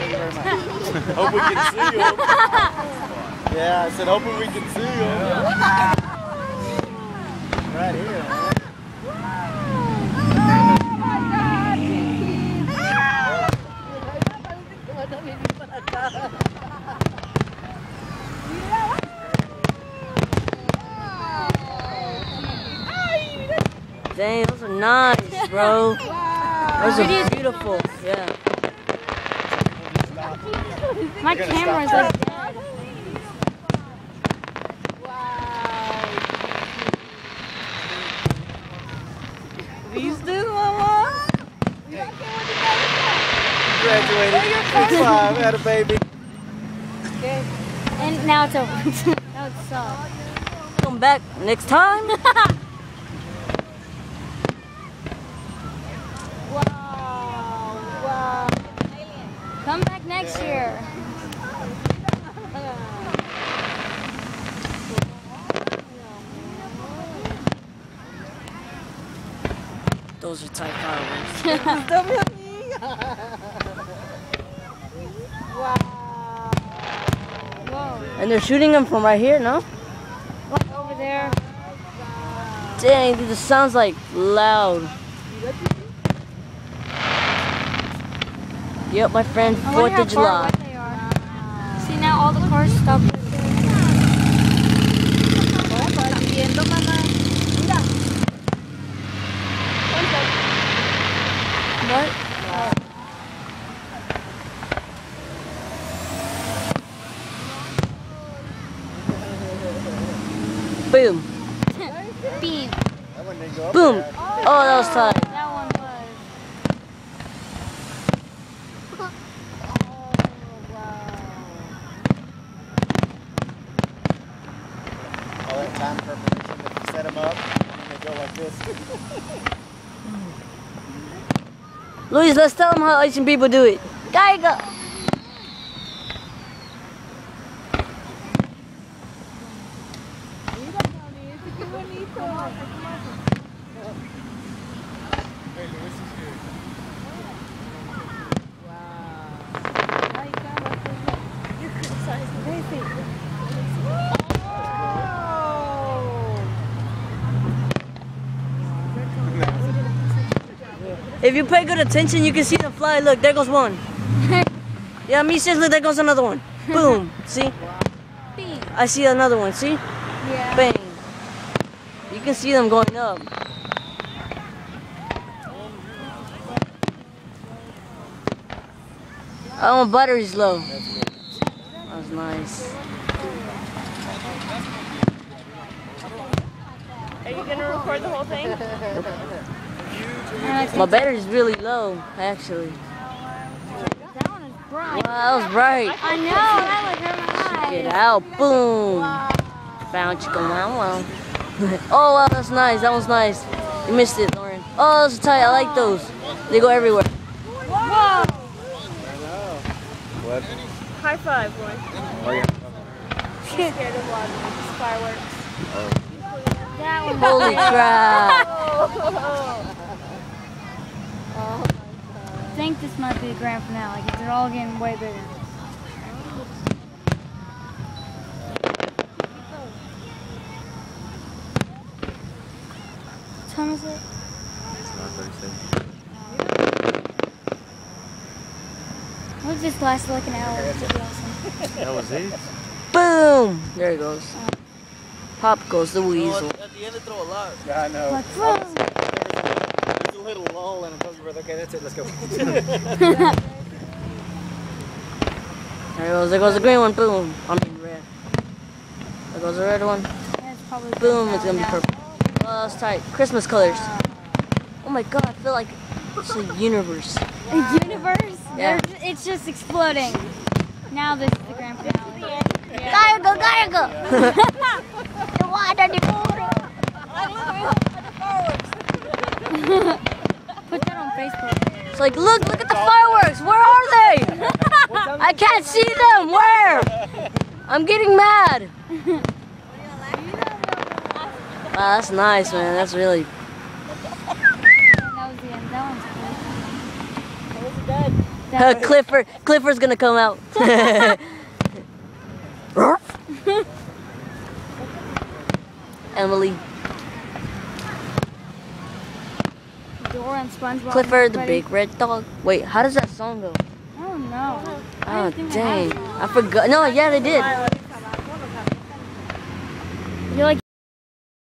Thank you very much. Hope we can see you. Yeah, I said hoping we can see you. Right here. Dang, those are nice, bro. Those are beautiful. Yeah. My camera's like dead. These do, Mama? Graduated. Big 5, had a baby. And now it's over. Now it's soft. Come back next time. Wow. Come back next year. Those are tight fireworks. Whoa. And they're shooting them from right here, no? Over there. Dang, this sounds like loud. Yep, my friend, I wonder 4th how of far July. away they are. See, now all the cars stop right there. What? Boom. Beam. That one didn't go up Boom. there. Oh, that was tight. That one was. All that time preparation that you set them up, and then they go like this. Luis, let's tell them how Asian people do it. There you go. If you pay good attention, you can see them fly. Look, there goes one. Yeah, me says, look, there goes another one. Boom. See? Beam. I see another one. See? Yeah. Bang. You can see them going up. Oh, battery's low. That was nice. Are you gonna record the whole thing? My battery's really low, actually. That one is bright. Wow, that was bright. I know, that would hurt my eyes. Get out. Boom. Bounce, go wow, wow. Oh, wow, that's nice. That was nice. You missed it, Lauren. Oh, those are tight. I like those. They go everywhere. Whoa! What? High five, boy. Oh, yeah. Scared of water. It's fireworks. That one. Holy crap. I think this might be the grand finale because they're all getting way bigger. What time is it? It's not Thursday. What if this lasted like an hour? That'd be awesome. That was it? Boom. There it goes. Pop goes the weasel. At the end, they throw a lot. Yeah, I know. Like, whoa. There's a little lull and I told you, brother, okay, that's it, let's go. There goes. There goes the green one. Boom. I mean red. There goes the red one. Yeah, it's probably Boom. It's going gonna be purple. Oh, that's tight. Christmas colors. Oh my God. I feel like it's a universe. A universe? Yeah. It's just exploding. Now this is the grand finale. Yeah. Gotta go. Gotta go. The water. The water. Put that on Facebook. It's like, look at the fireworks. Where are they? I can't see them. Where? I'm getting mad. Wow, that's nice, man. That's really. That was the end. That one's cool. That was good. that. Clifford's gonna come out. Emily. Dora and SpongeBob. Clifford the big red dog. Wait, how does that song go? I don't know. Oh dang, I forgot. No, yeah, they did.